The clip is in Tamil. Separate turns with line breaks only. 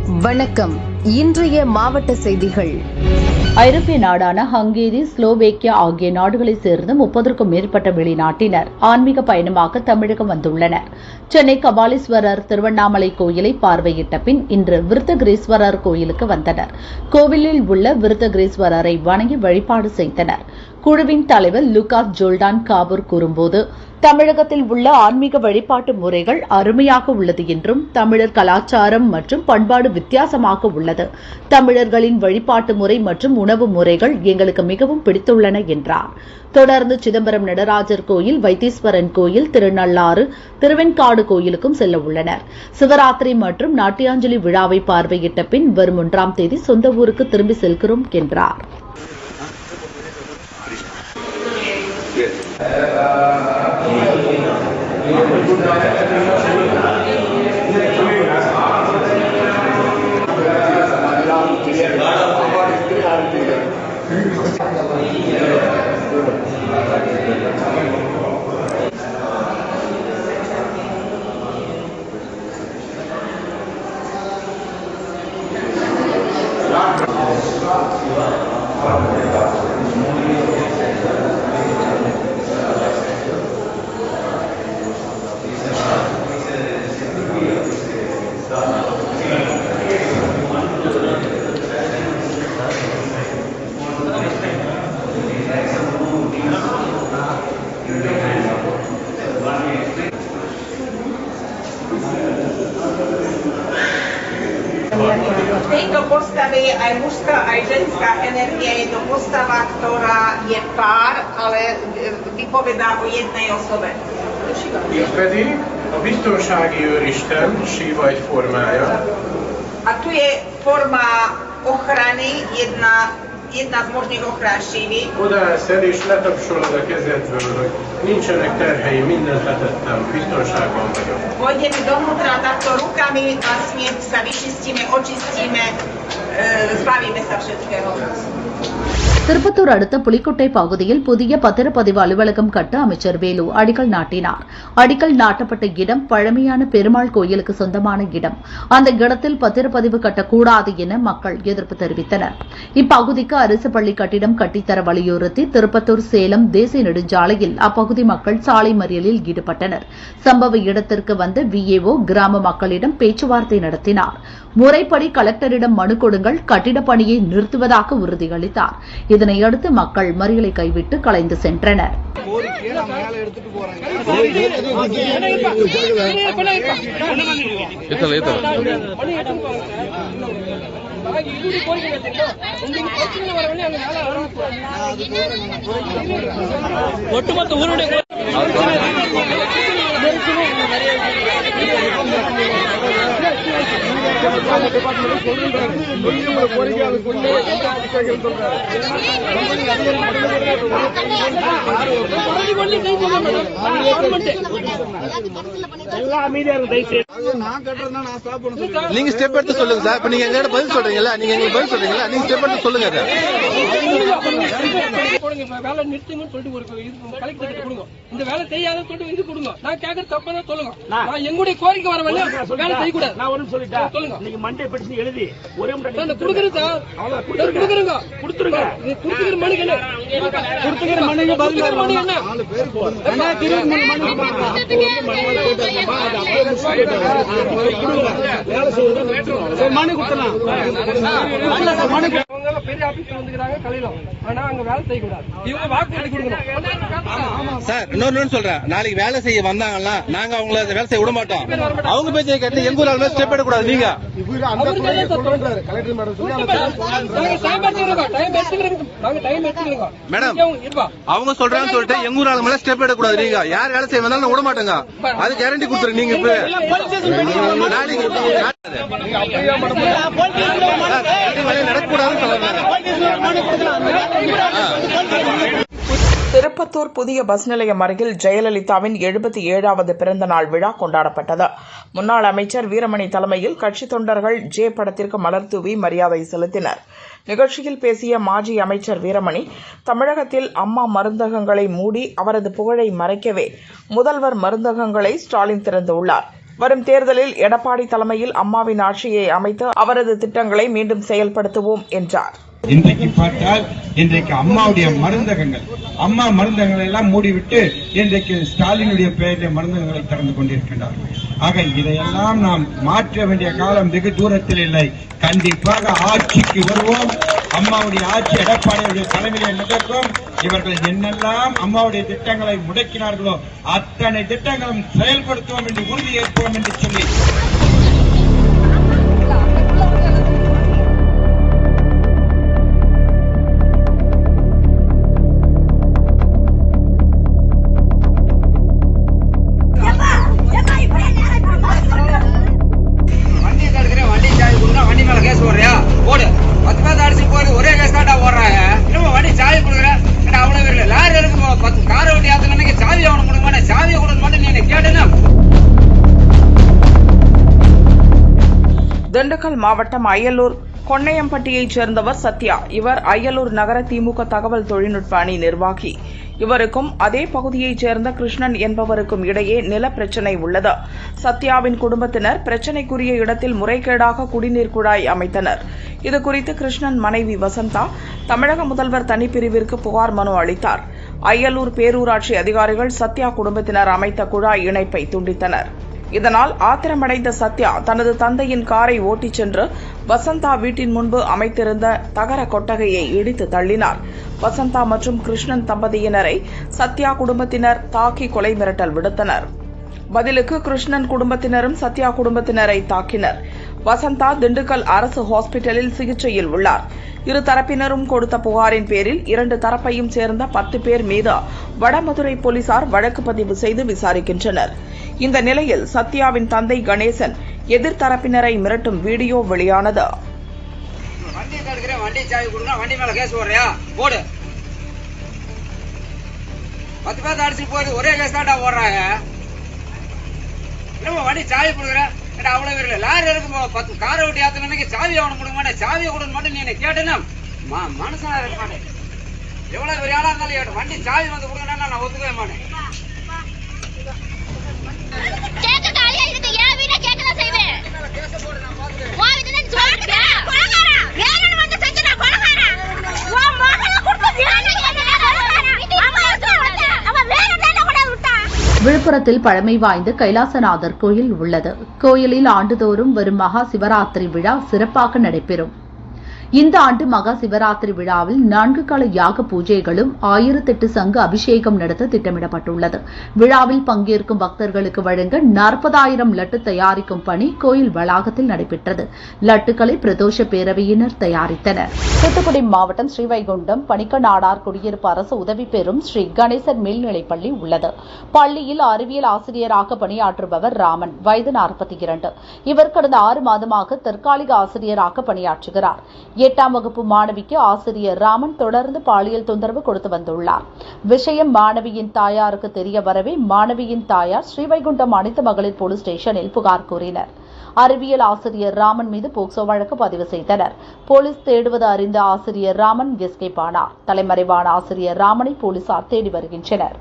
வணக்கம். இன்றைய மாவட்ட செய்திகள்.
ஐரோப்பிய நாடான ஹங்கேரி, ஸ்லோவேக்கியா ஆகிய நாடுகளைச் சேர்ந்த 30க்கும் மேற்பட்ட வெளிநாட்டினர் ஆன்மீக பயணமாக தமிழகம் வந்துள்ளனர். சென்னை கபாலீஸ்வரர் திருவண்ணாமலை கோயிலை பார்வையிட்ட பின் இன்று விருத்தகிரீஸ்வரர் கோயிலுக்கு வந்தனர். கோவிலில் உள்ள விருத்தகிரீஸ்வரரை வணங்கி வழிபாடு செய்தனர். குழுவின் தலைவர் லுகாஸ் ஜோல்டான் காபூர் கூறும்போது, தமிழகத்தில் உள்ள ஆன்மீக வழிபாட்டு முறைகள் அருமையாக உள்ளது என்றும் தமிழர் கலாச்சாரம் மற்றும் பண்பாடு வித்தியாசமாக உள்ளது. தமிழர்களின் வழிபாட்டு முறை மற்றும் உணவு முறைகள் எங்களுக்கு மிகவும் பிடித்துள்ளன என்றார். தொடர்ந்து சிதம்பரம் நடராஜர் கோயில், வைத்தீஸ்வரன் கோயில், திருநள்ளாறு, திருவெண்காடு கோயிலுக்கும் செல்ல உள்ளனர். சிவராத்திரி மற்றும் நாட்டியாஞ்சலி விழாவை பார்வையிட்ட பின் வரும் 1ஆம் தேதி சொந்த ஊருக்கு திரும்பி செல்கிறோம் என்றார்.
V tejto postave je aj mužská, aj ženská energia. Je to postava, ktorá je pár, ale vypovedá o jednej osobe.
Itt pedig a biztonsági őristen síva egy formája.
A tu je forma ochrany, jedna z možných ochrán Sívy.
Odaállsz és letapsolod a kezedből, hogy nincsenek terheim, mindent letettem, biztonságban vagyok.
Pôjdeme dovnútra takto rukami a smieť sa vyčistíme, očistíme, zbavíme sa všetkého.
Tirupattur அடுத்த புலிக்கோட்டை பகுதியில் புதிய பத்திரப்பதிவு அலுவலகம் கட்ட அமைச்சர் வேலு அடிக்கல் நாட்டினார். அடிக்கல் நாட்டப்பட்ட இடம் பழமையான பெருமாள் கோயிலுக்கு சொந்தமான இடம். அந்த இடத்தில் பத்திரப்பதிவு கட்டக்கூடாது என மக்கள் எதிர்ப்பு தெரிவித்தனர். இப்பகுதிக்கு அரசு பள்ளி கட்டிடம் கட்டித்தர வலியுறுத்தி திருப்பத்தூர் சேலம் தேசிய நெடுஞ்சாலையில் அப்பகுதி மக்கள் சாலை மறியலில் ஈடுபட்டனர். சம்பவ இடத்திற்கு வந்த விஏஓ கிராம மக்களிடம் பேச்சுவார்த்தை நடத்தினார். முறைப்படி கலெக்டரிடம் மனு கொடுங்கள், கட்டிடப் பணியை நிறுத்துவதாக உறுதியளித்தார். இதனையடுத்து மக்கள் மறியலை கைவிட்டு கலைந்து சென்றனர்.
நீங்க ஸ்டெப் எடுத்து சொல்லுங்க சார். இப்ப நீங்க எங்க பதில் சொல்றீங்களா, நீங்க எங்களுக்கு பதில் சொல்றீங்களா, நீங்க ஸ்டெப் எடுத்து சொல்லுங்க.
வேலை நிறுத்துங்கன்னு சொல்லிட்டு ஒரு கலெக்டர் கொடுங்க. இந்த வேலை செய்யாத சொல்லிட்டு இது கொடுங்க. நான் கேட்கறது தப்பதான் சொல்லுங்க. நான் எங்களுடைய கோரிக்கை வர வேலை செய்யக்கூடாது. நான் ஒன்றும் சொல்லிட்டேன் சொல்லுங்க. நீங்க மண்டே பெட்டிஷன் எழுதி ஒரே கொடுக்குறேன் சார். கொடுக்குறேங்க, கொடுத்துருங்க. கொடுத்துக்கிற மனுக்கு என்ன, கொடுத்துக்கிற மனுக்கு பதில் மனு என்ன, மனு கொடுத்தலாம். பெரிய ஆபீஸ்ல வந்துக்கிறாங்க கலையில. ஆனா அங்க வேலை செய்யக்கூடாது. இவங்க வாக்குறுதி கொடுக்கணும்
சார். இன்னொன்னு சொல்றேன், நாளைக்கு வேலை செய்ய வந்தாங்கன்னா நாங்க அவங்கள வேலை செய்ய விட மாட்டோம். அவங்க பேச்சை கேட்டு எங்க ஊர் ஆளுமே ஸ்டெப் எடுக்கக்கூடாது. நீங்க மேடம் அவங்க சொல்றாங்கன்னு சொல்லிட்டு எங்க ஊர் ஆளுங்க ஸ்டெப் எடுக்கக்கூடாது. நீங்க யார் வேலை செய்ய வந்தாலும் விட மாட்டேங்க. அது கேரண்டி கொடுத்துருங்க. நீங்க இப்ப நடக்கூடாதுன்னு சொல்லுங்க.
திருப்பத்தூர் புதிய பஸ் நிலையம் அருகில் ஜெயலலிதாவின் 77வது பிறந்த நாள் விழா கொண்டாடப்பட்டது. முன்னாள் அமைச்சர் வீரமணி தலைமையில் கட்சித் தொண்டர்கள் ஜே படத்திற்கு மலர் தூவி மரியாதை செலுத்தினர். நிகழ்ச்சியில் பேசிய மாஜி அமைச்சர் வீரமணி, தமிழகத்தில் அம்மா மருந்தகங்களை மூடி அவரது புகழை மறைக்கவே முதல்வர் மருந்தகங்களை ஸ்டாலின் திறந்துள்ளார். வரும் தேர்தலில் எடப்பாடி தலைமையில் அம்மாவின் ஆட்சியை அமைத்து அவரது திட்டங்களை மீண்டும் செயல்படுத்துவோம் என்றார்.
இன்றைக்கு பார்த்தால் இன்றைக்கு அம்மாவுடைய மருந்தகங்கள், அம்மா மருந்தகங்களை எல்லாம் மூடிவிட்டு இன்றைக்கு ஸ்டாலினுடைய பெயரில் மருந்தகங்களை திறந்து கொண்டிருக்கின்றார்கள். ஆக இதையெல்லாம் நாம் மாற்ற வேண்டிய காலம் வெகு தூரத்தில் இல்லை. கண்டிப்பாக ஆட்சிக்கு வருவோம். அம்மாவுடைய ஆட்சி எடப்பாடியுடைய தலைமையிலே நடக்கும். இவர்கள் என்னெல்லாம் அம்மாவுடைய திட்டங்களை முடக்கினார்களோ அத்தனை திட்டங்களும் செயல்படுத்துவோம் என்று உறுதியேற்போம் என்று சொல்லி
திண்டுக்கல் மாவட்டம் அய்யலூர் கொன்னையம்பட்டியைச் சேர்ந்தவர் சத்யா. இவர் அய்யலூர் நகர திமுக தகவல் தொழில்நுட்ப அணி நிர்வாகி. இவருக்கும் அதே பகுதியைச் சேர்ந்த கிருஷ்ணன் என்பவருக்கும் இடையே நில பிரச்சினை உள்ளது. சத்யாவின் குடும்பத்தினர் பிரச்சினைக்குரிய இடத்தில் முறைகேடாக குடிநீர் குழாய் அமைத்தனர். இதுகுறித்து கிருஷ்ணன் மனைவி வசந்தா தமிழக முதல்வர் தனிப்பிரிவிற்கு புகார் மனு அளித்தார். அய்யலூர் பேரூராட்சி அதிகாரிகள் சத்யா குடும்பத்தினர் அமைத்த குழாய் இணைப்பை துண்டித்தனர். இதனால் ஆத்திரமடைந்த சத்யா தனது தந்தையின் காரை ஓட்டிச் சென்று வசந்தா வீட்டின் முன்பு அமைத்திருந்த தகர கொட்டகையை இடித்து தள்ளினார். வசந்தா மற்றும் கிருஷ்ணன் தம்பதியினரை சத்யா குடும்பத்தினர் தாக்கி கொலை மிரட்டல் விடுத்தனர். பதிலுக்கு கிருஷ்ணன் குடும்பத்தினரும் சத்யா குடும்பத்தினரை தாக்கினர். வசந்தா திண்டுக்கல் அரசு ஹாஸ்பிட்டலில் சிகிச்சையில் உள்ளார். இரு தரப்பினரும் கொடுத்த புகாரின் பேரில் 2 தரப்பையும் சேர்ந்த 10 பேர் மீது வடமதுரை போலீசார் வழக்கு பதிவு செய்து விசாரிக்கின்றனர். இந்த நிலையில் சத்யாவின் தந்தை கணேசன் எதிர்த்தரப்பினரை மிரட்டும் வீடியோ வெளியானது.
எவ்வளவு பெரிய ஆளா இருந்தாலும் வண்டி சாவி வந்து கொடுங்க, நான் ஒத்துக்கவே மாட்டேன்.
விழுப்புரத்தில் பழமை வாய்ந்த கைலாசநாதர் கோயில் உள்ளது. கோயிலில் ஆண்டுதோறும் வரும் மகா சிவராத்திரி விழா சிறப்பாக நடைபெறும். இந்த ஆண்டு மகா சிவராத்திரி விழாவில் 4 கால யாக பூஜைகளும் 1008 சங்கு அபிஷேகம் நடத்த திட்டமிடப்பட்டுள்ளது. விழாவில் பங்கேற்கும் பக்தர்களுக்கு வழங்க 40,000 லட்டு தயாரிக்கும் பணி கோயில் வளாகத்தில் நடைபெற்றது. லட்டுக்களை பிரதோஷ பேரவையினர் தயாரித்தனர். தூத்துக்குடி மாவட்டம் ஸ்ரீவைகுண்டம் பணிக்கநாடார் குடியிருப்பு அரசு உதவி பெறும் ஸ்ரீ கணேசன் மேல்நிலைப்பள்ளி உள்ளது. பள்ளியில் அறிவியல் ஆசிரியராக பணியாற்றுபவர் ராமன், வயது 42. இவர் கடந்த 6 மாதமாக தற்காலிக ஆசிரியராக பணியாற்றுகிறார். 8ஆம் வகுப்பு மாணவிக்கு ஆசிரியர் ராமன் தொடர்ந்து பாலியல் தொந்தரவு கொடுத்து வந்துள்ளார். விஷயம் மாணவியின் தாயாருக்கு தெரிய வரவே மாணவியின் தாயார் ஸ்ரீவைகுண்டம் அனைத்து மகளிர் போலீஸ் ஸ்டேஷனில் புகார் கூறினர். அறிவியல் ஆசிரியர் ராமன் மீது போக்சோ வழக்கு பதிவு செய்தனர். போலீஸ் தேடுவது அறிந்த ஆசிரியர் ராமன் எஸ்கேப் ஆனார். தலைமறைவான ஆசிரியர் ராமனை போலீசார் தேடி வருகின்றனர்.